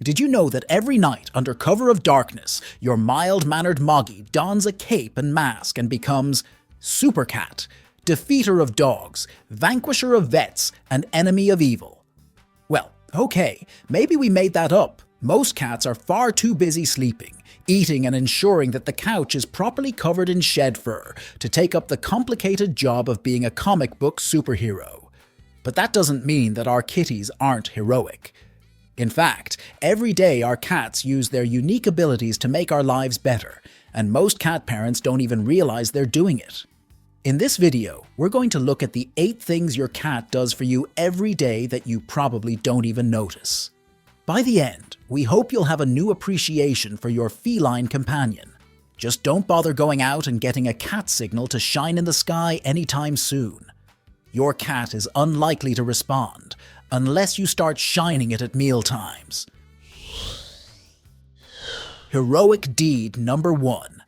Did you know that every night, under cover of darkness, your mild-mannered Moggy dons a cape and mask and becomes Super Cat, defeater of dogs, vanquisher of vets, and enemy of evil? Well, okay, maybe we made that up. Most cats are far too busy sleeping, eating and ensuring that the couch is properly covered in shed fur to take up the complicated job of being a comic book superhero. But that doesn't mean that our kitties aren't heroic. In fact, every day our cats use their unique abilities to make our lives better, and most cat parents don't even realize they're doing it. In this video, we're going to look at the 8 things your cat does for you every day that you probably don't even notice. By the end, we hope you'll have a new appreciation for your feline companion. Just don't bother going out and getting a cat signal to shine in the sky anytime soon. Your cat is unlikely to respond, unless you start shining it at meal times. Heroic deed number 1.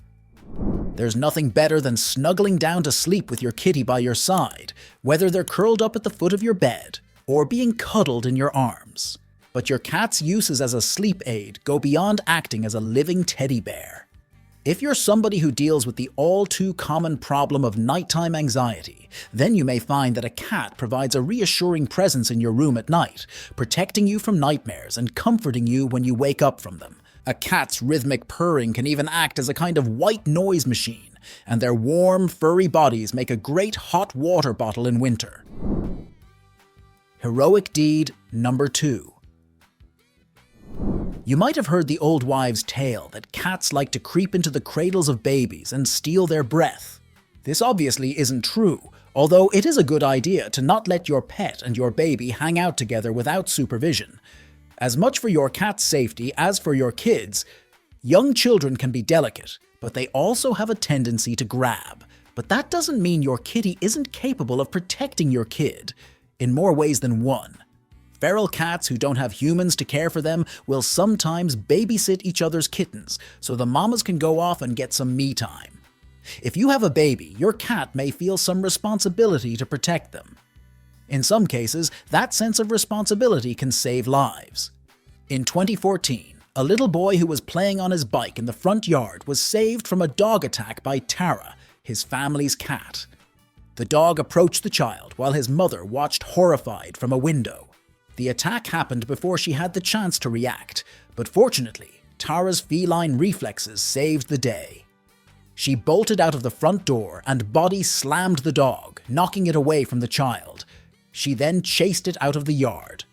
There's nothing better than snuggling down to sleep with your kitty by your side, whether they're curled up at the foot of your bed or being cuddled in your arms. But your cat's uses as a sleep aid go beyond acting as a living teddy bear. If you're somebody who deals with the all-too-common problem of nighttime anxiety, then you may find that a cat provides a reassuring presence in your room at night, protecting you from nightmares and comforting you when you wake up from them. A cat's rhythmic purring can even act as a kind of white noise machine, and their warm, furry bodies make a great hot water bottle in winter. Heroic deed number 2. You might have heard the old wives' tale that cats like to creep into the cradles of babies and steal their breath. This obviously isn't true, although it is a good idea to not let your pet and your baby hang out together without supervision. As much for your cat's safety as for your kids, young children can be delicate, but they also have a tendency to grab. But that doesn't mean your kitty isn't capable of protecting your kid, in more ways than one. Feral cats who don't have humans to care for them will sometimes babysit each other's kittens, so the mamas can go off and get some me time. If you have a baby, your cat may feel some responsibility to protect them. In some cases, that sense of responsibility can save lives. In 2014, a little boy who was playing on his bike in the front yard was saved from a dog attack by Tara, his family's cat. The dog approached the child while his mother watched horrified from a window. The attack happened before she had the chance to react, but fortunately, Tara's feline reflexes saved the day. She bolted out of the front door and body slammed the dog, knocking it away from the child. She then chased it out of the yard.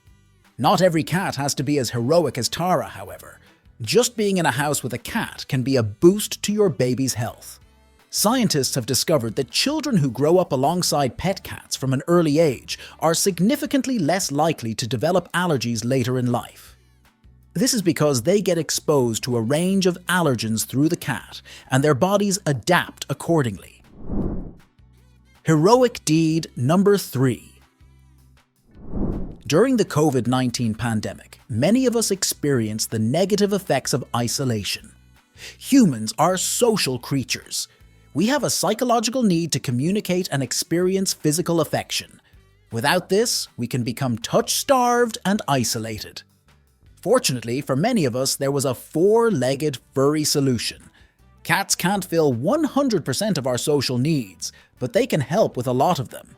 Not every cat has to be as heroic as Tara, however. Just being in a house with a cat can be a boost to your baby's health. Scientists have discovered that children who grow up alongside pet cats from an early age are significantly less likely to develop allergies later in life. This is because they get exposed to a range of allergens through the cat, and their bodies adapt accordingly. Heroic deed number 3. During the COVID-19 pandemic, many of us experienced the negative effects of isolation. Humans are social creatures. We have a psychological need to communicate and experience physical affection. Without this, we can become touch-starved and isolated. Fortunately, for many of us, there was a 4-legged furry solution. Cats can't fill 100% of our social needs, but they can help with a lot of them.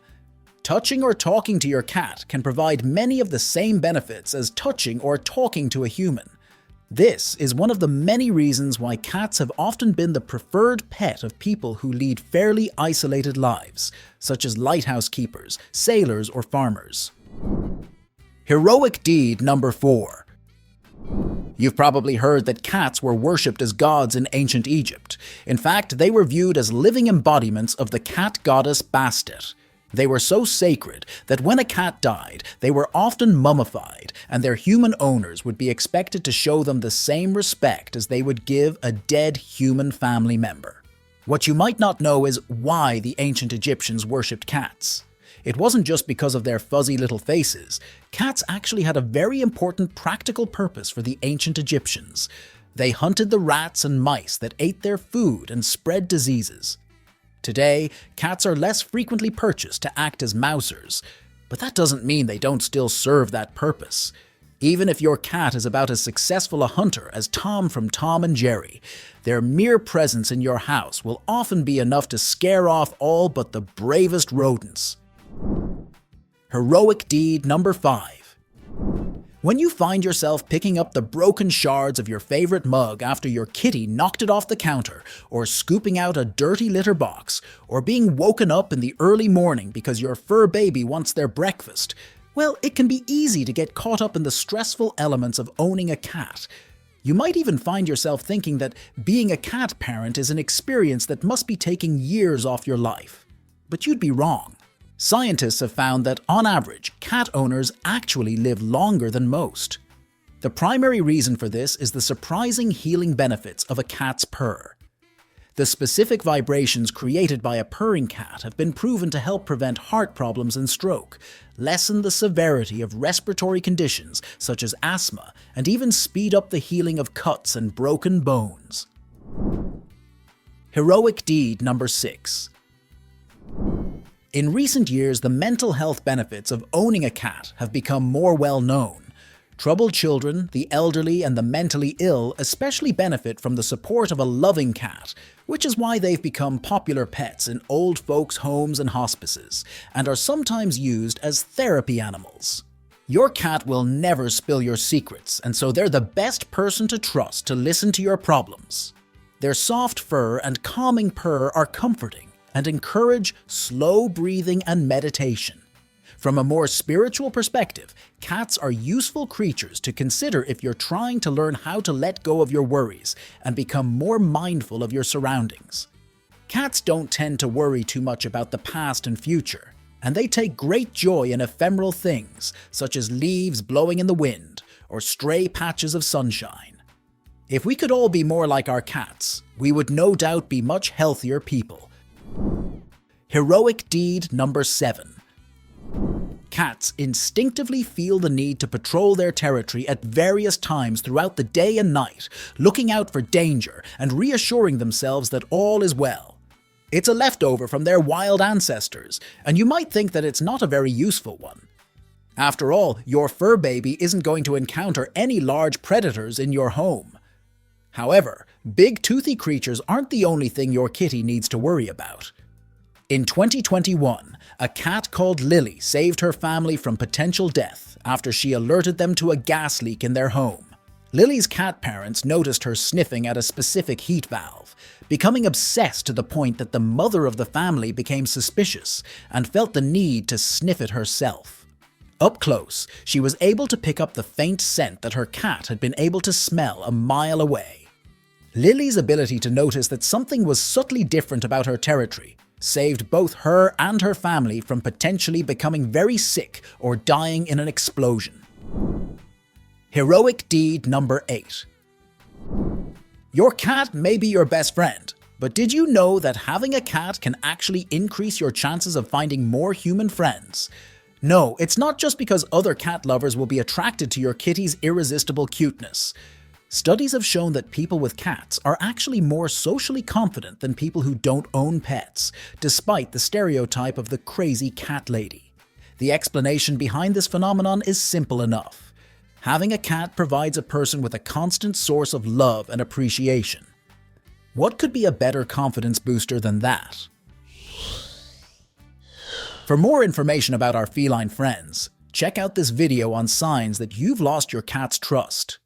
Touching or talking to your cat can provide many of the same benefits as touching or talking to a human. This is one of the many reasons why cats have often been the preferred pet of people who lead fairly isolated lives, such as lighthouse keepers, sailors, or farmers. Heroic deed number 4. You've probably heard that cats were worshipped as gods in ancient Egypt. In fact, they were viewed as living embodiments of the cat goddess Bastet. They were so sacred that when a cat died, they were often mummified, and their human owners would be expected to show them the same respect as they would give a dead human family member. What you might not know is why the ancient Egyptians worshipped cats. It wasn't just because of their fuzzy little faces. Cats actually had a very important practical purpose for the ancient Egyptians. They hunted the rats and mice that ate their food and spread diseases. Today, cats are less frequently purchased to act as mousers, but that doesn't mean they don't still serve that purpose. Even if your cat is about as successful a hunter as Tom from Tom and Jerry, their mere presence in your house will often be enough to scare off all but the bravest rodents. Heroic deed number 5. When you find yourself picking up the broken shards of your favorite mug after your kitty knocked it off the counter, or scooping out a dirty litter box, or being woken up in the early morning because your fur baby wants their breakfast, well, it can be easy to get caught up in the stressful elements of owning a cat. You might even find yourself thinking that being a cat parent is an experience that must be taking years off your life. But you'd be wrong. Scientists have found that, on average, cat owners actually live longer than most. The primary reason for this is the surprising healing benefits of a cat's purr. The specific vibrations created by a purring cat have been proven to help prevent heart problems and stroke, lessen the severity of respiratory conditions such as asthma, and even speed up the healing of cuts and broken bones. Heroic deed number 6. In recent years, the mental health benefits of owning a cat have become more well known. Troubled children, the elderly, and the mentally ill especially benefit from the support of a loving cat, which is why they've become popular pets in old folks' homes and hospices, and are sometimes used as therapy animals. Your cat will never spill your secrets, and so they're the best person to trust to listen to your problems. Their soft fur and calming purr are comforting and encourage slow breathing and meditation. From a more spiritual perspective, cats are useful creatures to consider if you're trying to learn how to let go of your worries and become more mindful of your surroundings. Cats don't tend to worry too much about the past and future, and they take great joy in ephemeral things such as leaves blowing in the wind or stray patches of sunshine. If we could all be more like our cats, we would no doubt be much healthier people. Heroic deed number 7. Cats instinctively feel the need to patrol their territory at various times throughout the day and night, looking out for danger and reassuring themselves that all is well. It's a leftover from their wild ancestors, and you might think that it's not a very useful one. After all, your fur baby isn't going to encounter any large predators in your home. However, big toothy creatures aren't the only thing your kitty needs to worry about. In 2021, a cat called Lily saved her family from potential death after she alerted them to a gas leak in their home. Lily's cat parents noticed her sniffing at a specific heat valve, becoming obsessed to the point that the mother of the family became suspicious and felt the need to sniff it herself. Up close, she was able to pick up the faint scent that her cat had been able to smell a mile away. Lily's ability to notice that something was subtly different about her territory saved both her and her family from potentially becoming very sick or dying in an explosion. Heroic deed number 8. Your cat may be your best friend, but did you know that having a cat can actually increase your chances of finding more human friends? No, it's not just because other cat lovers will be attracted to your kitty's irresistible cuteness. Studies have shown that people with cats are actually more socially confident than people who don't own pets, despite the stereotype of the crazy cat lady. The explanation behind this phenomenon is simple enough. Having a cat provides a person with a constant source of love and appreciation. What could be a better confidence booster than that? For more information about our feline friends, check out this video on signs that you've lost your cat's trust.